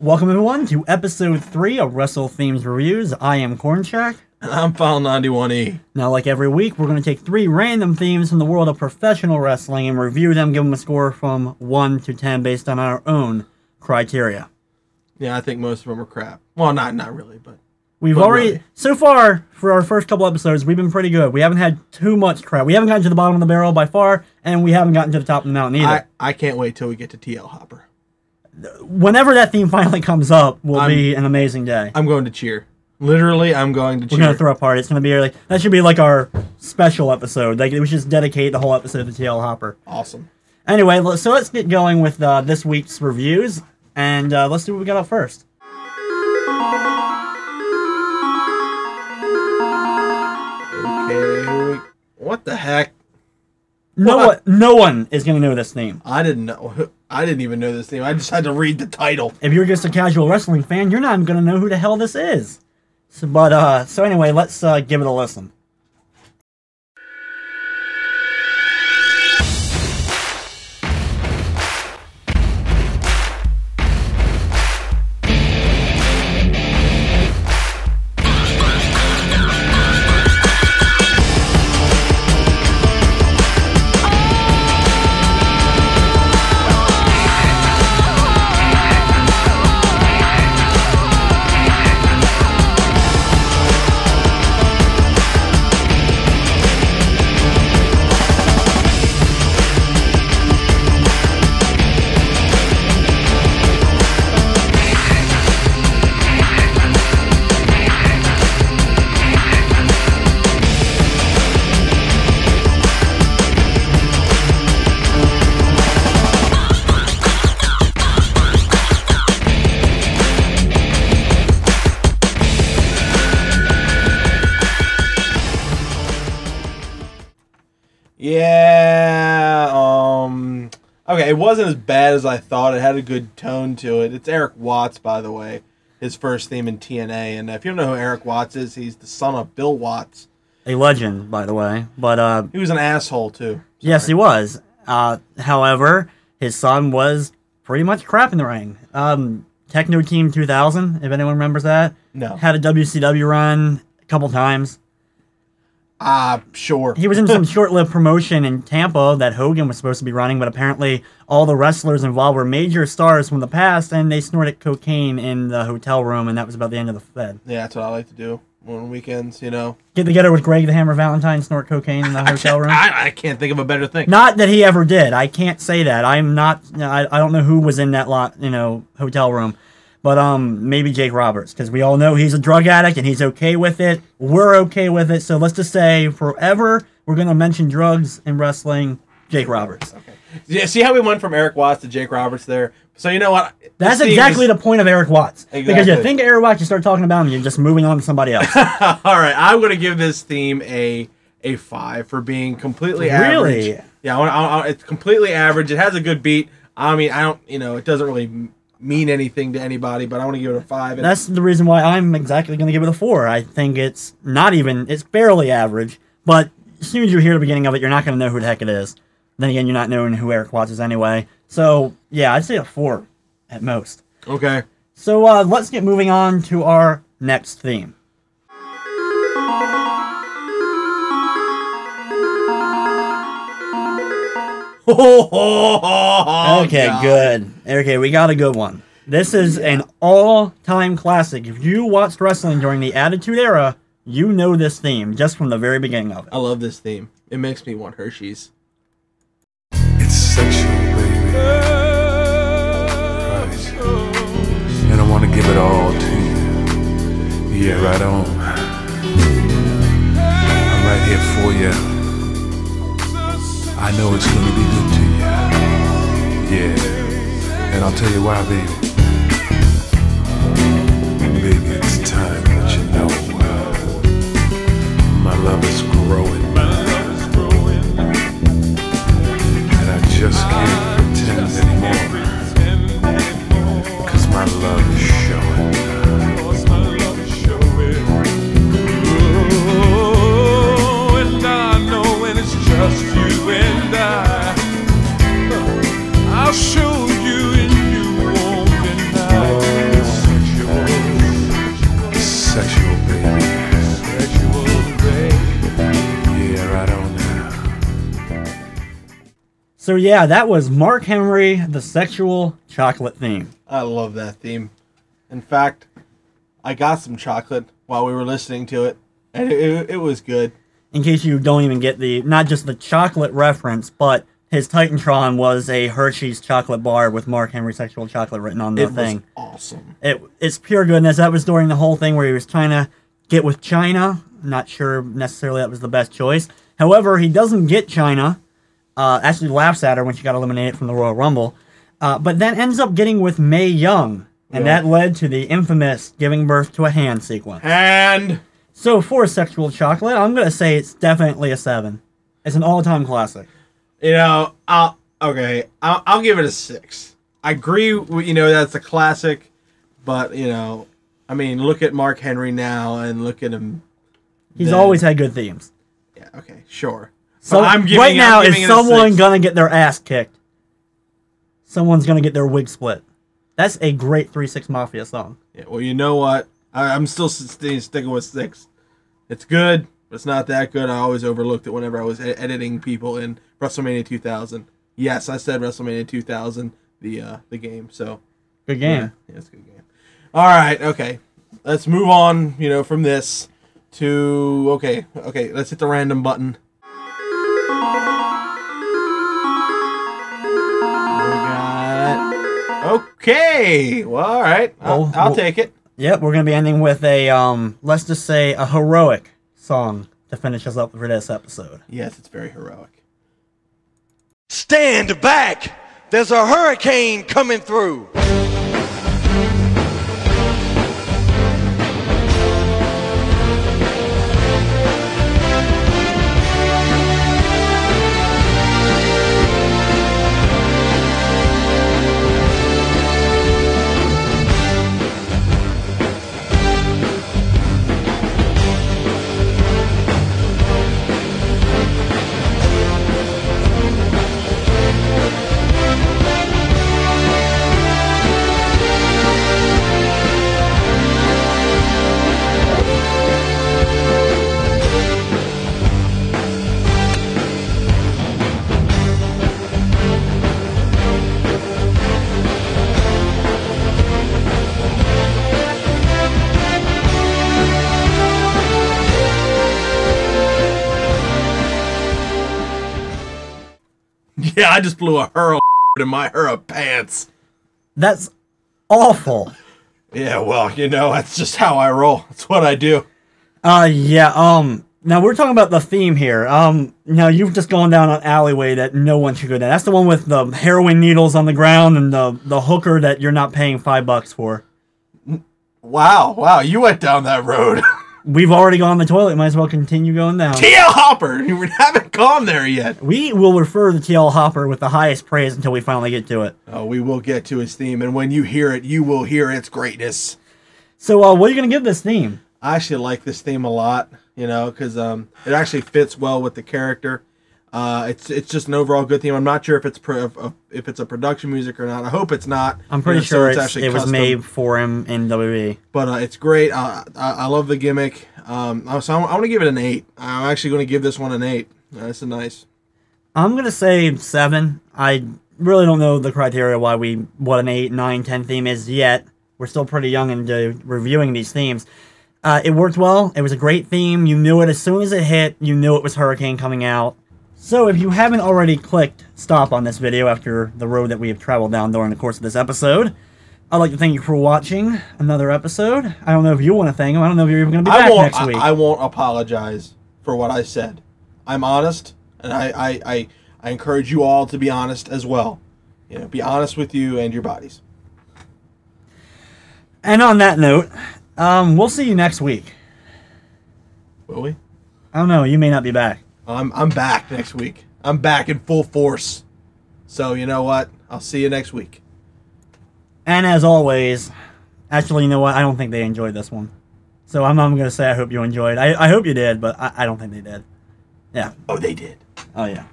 Welcome everyone to episode 3 of Wrestle Theme Reviews. I am Cornshaq. And I'm File91e. Now, like every week, we're going to take 3 random themes from the world of professional wrestling and review them, give them a score from 1 to 10 based on our own criteria. Yeah, I think most of them are crap. Well, not really, but... We've already, so far, for our first couple episodes, we've been pretty good. We haven't had too much crap. We haven't gotten to the bottom of the barrel by far, and we haven't gotten to the top of the mountain either. I can't wait till we get to TL Hopper. Whenever that theme finally comes up, will be an amazing day. I'm going to cheer. Literally, I'm going to cheer. We're going to throw a party. It's going to be like, that should be like our special episode. Like, we should just dedicate the whole episode to TL Hopper. Awesome. Anyway, so let's get going with this week's reviews, and let's see what we got up first. Okay, what the heck? No one is going to know this theme. I didn't know. I didn't even know this theme. I just had to read the title. If you're just a casual wrestling fan, you're not even going to know who the hell this is. So anyway, let's give it a listen. Yeah, okay, it wasn't as bad as I thought. It had a good tone to it. It's Erik Watts, by the way, his first theme in TNA. And if you don't know who Erik Watts is, he's the son of Bill Watts. A legend, by the way. But he was an asshole, too. Sorry. Yes, he was. However, his son was pretty much crap in the ring. Techno Team 2000, if anyone remembers that. No. Had a WCW run a couple times. Sure. He was in some short-lived promotion in Tampa that Hogan was supposed to be running, but apparently all the wrestlers involved were major stars from the past, and they snorted cocaine in the hotel room, and that was about the end of the Fed. Yeah, that's what I like to do on weekends, you know. Get together with Greg the Hammer Valentine, snort cocaine in the hotel room. I can't think of a better thing. Not that he ever did. I can't say that. I'm not. I don't know who was in that hotel room. But maybe Jake Roberts, because we all know he's a drug addict and he's okay with it. We're okay with it. So let's just say forever we're going to mention drugs in wrestling, Jake Roberts. Okay. Yeah, see how we went from Erik Watts to Jake Roberts there? So you know what? That's exactly the point of Erik Watts. Exactly. Because you think of Erik Watts, you start talking about him, and you're just moving on to somebody else. All right, I'm going to give this theme a 5 for being completely average. Really? Yeah, it's completely average. It has a good beat. I mean, it doesn't really mean anything to anybody, but I want to give it a 5. That's the reason why I'm exactly going to give it a 4. I think it's barely average, but as soon as you hear the beginning of it, you're not going to know who the heck it is. Then again, you're not knowing who Erik Watts is anyway. So, yeah, I'd say a 4 at most. Okay. So, let's get moving on to our next theme. Okay, God. Good. Okay, we got a good one. This is an all-time classic. If you watched wrestling during the Attitude Era, you know this theme just from the very beginning of it. I love this theme. It makes me want Hershey's. It's sexual, baby. Right. And I want to give it all to you. Yeah, right on. I'm right here for you. I know it's gonna be good to you. Yeah. And I'll tell you why, baby. Baby, it's time that you know. My love is growing. And I just can't pretend anymore. 'Cause my love is showing. Oh, and I know when it's just you and I'll show you and you won't deny. So yeah, that was Mark Henry, the sexual chocolate theme. I love that theme. In fact, I got some chocolate while we were listening to it, and it was good. In case you don't even get not just the chocolate reference, but his Titantron was a Hershey's chocolate bar with Mark Henry sexual chocolate written on the thing. It was awesome. It's pure goodness. That was during the whole thing where he was trying to get with China. Not sure necessarily that was the best choice. However, he doesn't get China. Actually laughs at her when she got eliminated from the Royal Rumble. But then ends up getting with Mae Young. And that led to the infamous giving birth to a hand sequence. And so for sexual chocolate, I'm going to say it's definitely a 7. It's an all-time classic. You know, I'll give it a 6. I agree, that's a classic, but, I mean, look at Mark Henry now and look at him. He's always had good themes. Yeah, okay, sure. So right now, is someone going to get their ass kicked? Someone's going to get their wig split. That's a great 3-6 Mafia song. Yeah, well, you know what? I'm still sticking with 6. It's good, but it's not that good. I always overlooked it whenever I was editing people in WrestleMania 2000. Yes, I said WrestleMania 2000, the game. So good game. Yeah, it's a good game. All right, okay. Let's move on, from this to okay. Let's hit the random button. Okay. Well, all right. I'll take it. Yep, we're going to be ending with a, let's just say, a heroic song to finish us up for this episode. Yes, it's very heroic. Stand back! There's a hurricane coming through! Yeah, I just blew a hurl in my hurl pants. That's awful. Yeah, well, that's just how I roll. That's what I do. Yeah, now we're talking about the theme here. Now you've just gone down an alleyway that no one should go down. That's the one with the heroin needles on the ground and the hooker that you're not paying $5 for. Wow, you went down that road. We've already gone to the toilet. Might as well continue going down. TL Hopper! We haven't gone there yet. We will refer to TL Hopper with the highest praise until we finally get to it. Oh, we will get to his theme, and when you hear it, you will hear its greatness. So, what are you going to give this theme? I actually like this theme a lot, because it actually fits well with the character. It's just an overall good theme. I'm not sure if it's a production music or not. I hope it's not. I'm pretty sure it was made for him in WWE. But it's great. I love the gimmick. So I want to give it an 8. I'm actually going to give this one an 8. It's a nice. I'm going to say 7. I really don't know the criteria what an 8, 9, 10 theme is yet. We're still pretty young into reviewing these themes. It worked well. It was a great theme. You knew it as soon as it hit. You knew it was Hurricane coming out. So if you haven't already clicked stop on this video after the road that we have traveled down during the course of this episode, I'd like to thank you for watching another episode. I don't know if you want to thank him. I don't know if you're even going to be back next week. I won't apologize for what I said. I'm honest, and I encourage you all to be honest as well. Be honest with you and your bodies. And on that note, we'll see you next week. Will we? I don't know. You may not be back. I'm back next week. I'm back in full force. So you know what? I'll see you next week. And as always, actually, you know what? I don't think they enjoyed this one. So I'm going to say I hope you enjoyed. I hope you did, but I don't think they did. Yeah. Oh, they did. Oh, yeah.